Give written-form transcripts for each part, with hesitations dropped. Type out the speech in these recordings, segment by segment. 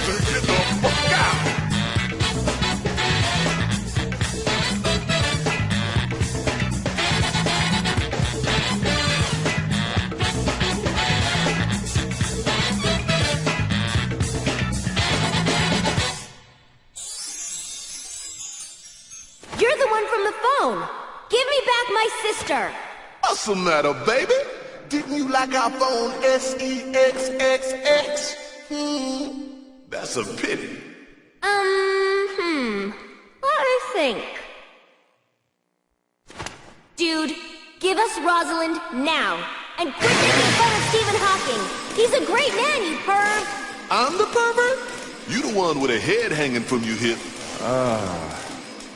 Get the fuck out! You're the one from the phone. Give me back my sister. What's the matter, baby? Didn't you like our phone SEXXX? That's a pity. Let me think. Dude, give us Rosalind now. And quit making fun of Stephen Hawking. He's a great man, you perv. I'm the pervert? You the one with a head hanging from your hip. I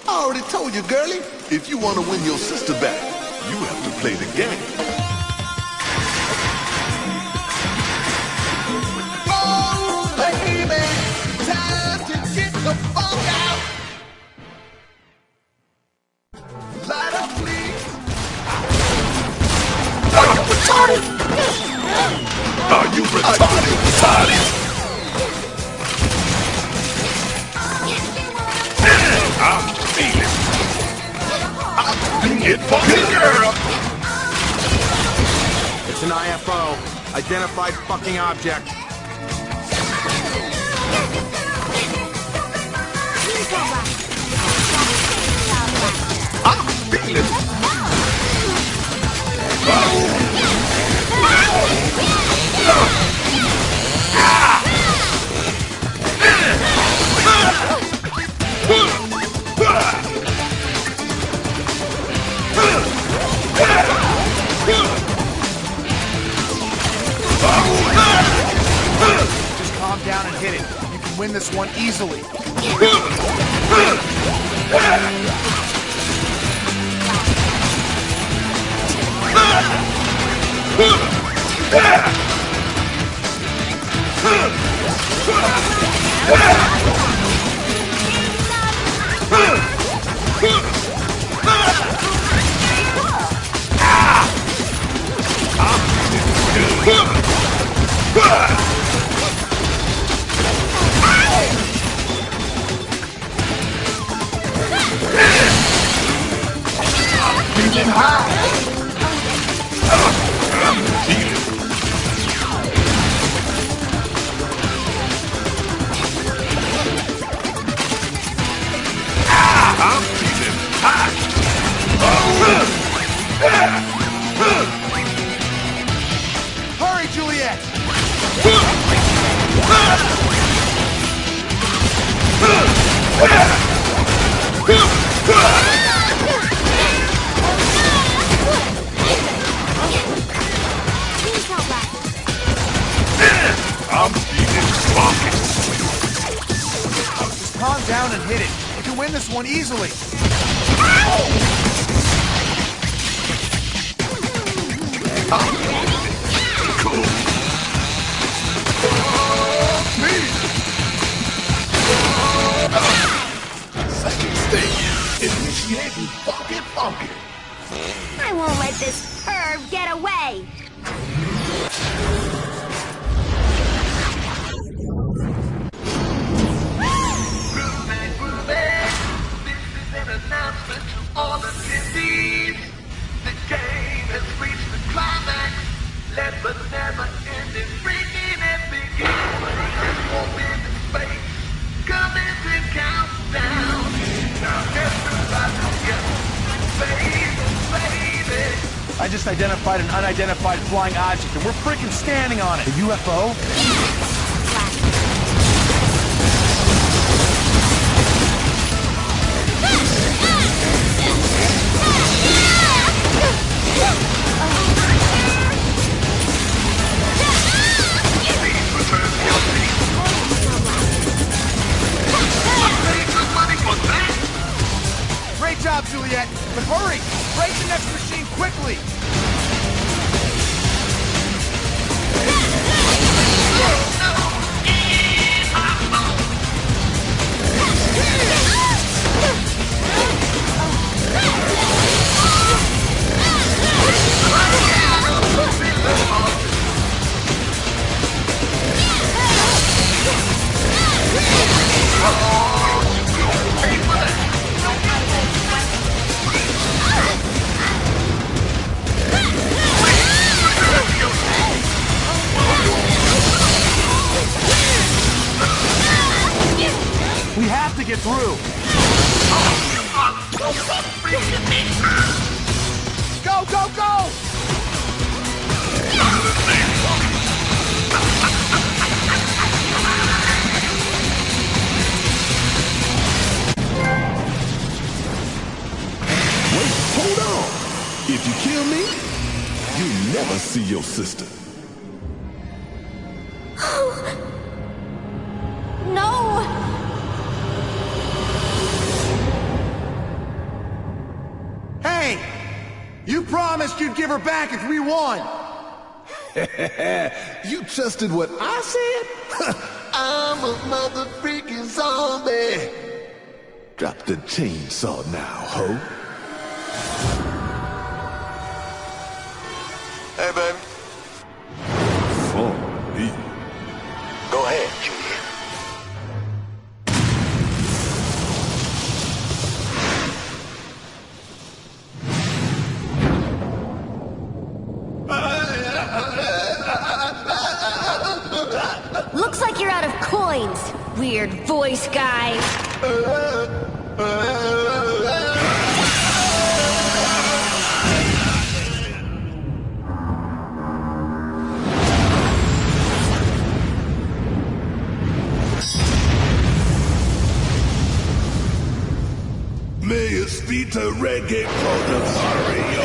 already told you, girlie. If you want to win your sister back, you have to play the game. Oh, baby, time to get the funk out. Light up, please. Are you retarded? Are you retarded? I'm feeling. Get fucking girl. It's an IFO. Identified fucking object. I'm feeling. Just calm down and hit it. You can win this one easily. Hurry, Juliet! I'm feeling funky. Just calm down and hit it. You can win this one easily. Cool. Second stage. Initiating funky. I won't let this perv get away. Announcement to all attendees. The game has reached the climax. Let the never-ending ringing and begin. As open space coming to countdown. Now everybody get baby. I just identified an unidentified flying object, and we're freaking standing on it. A UFO? Great job, Juliet! But hurry! Break the next machine quickly! through. Go, go, go! Wait, hold on. If you kill me, you never see your sister. No! Hey! You promised you'd give her back if we won! You trusted what I said? I'm a mother freaking zombie. Drop the chainsaw now, ho. Hey, baby. For me. Go ahead, Julia. Looks like you're out of coins, weird voice guy. May your speed to reggae for the barrio.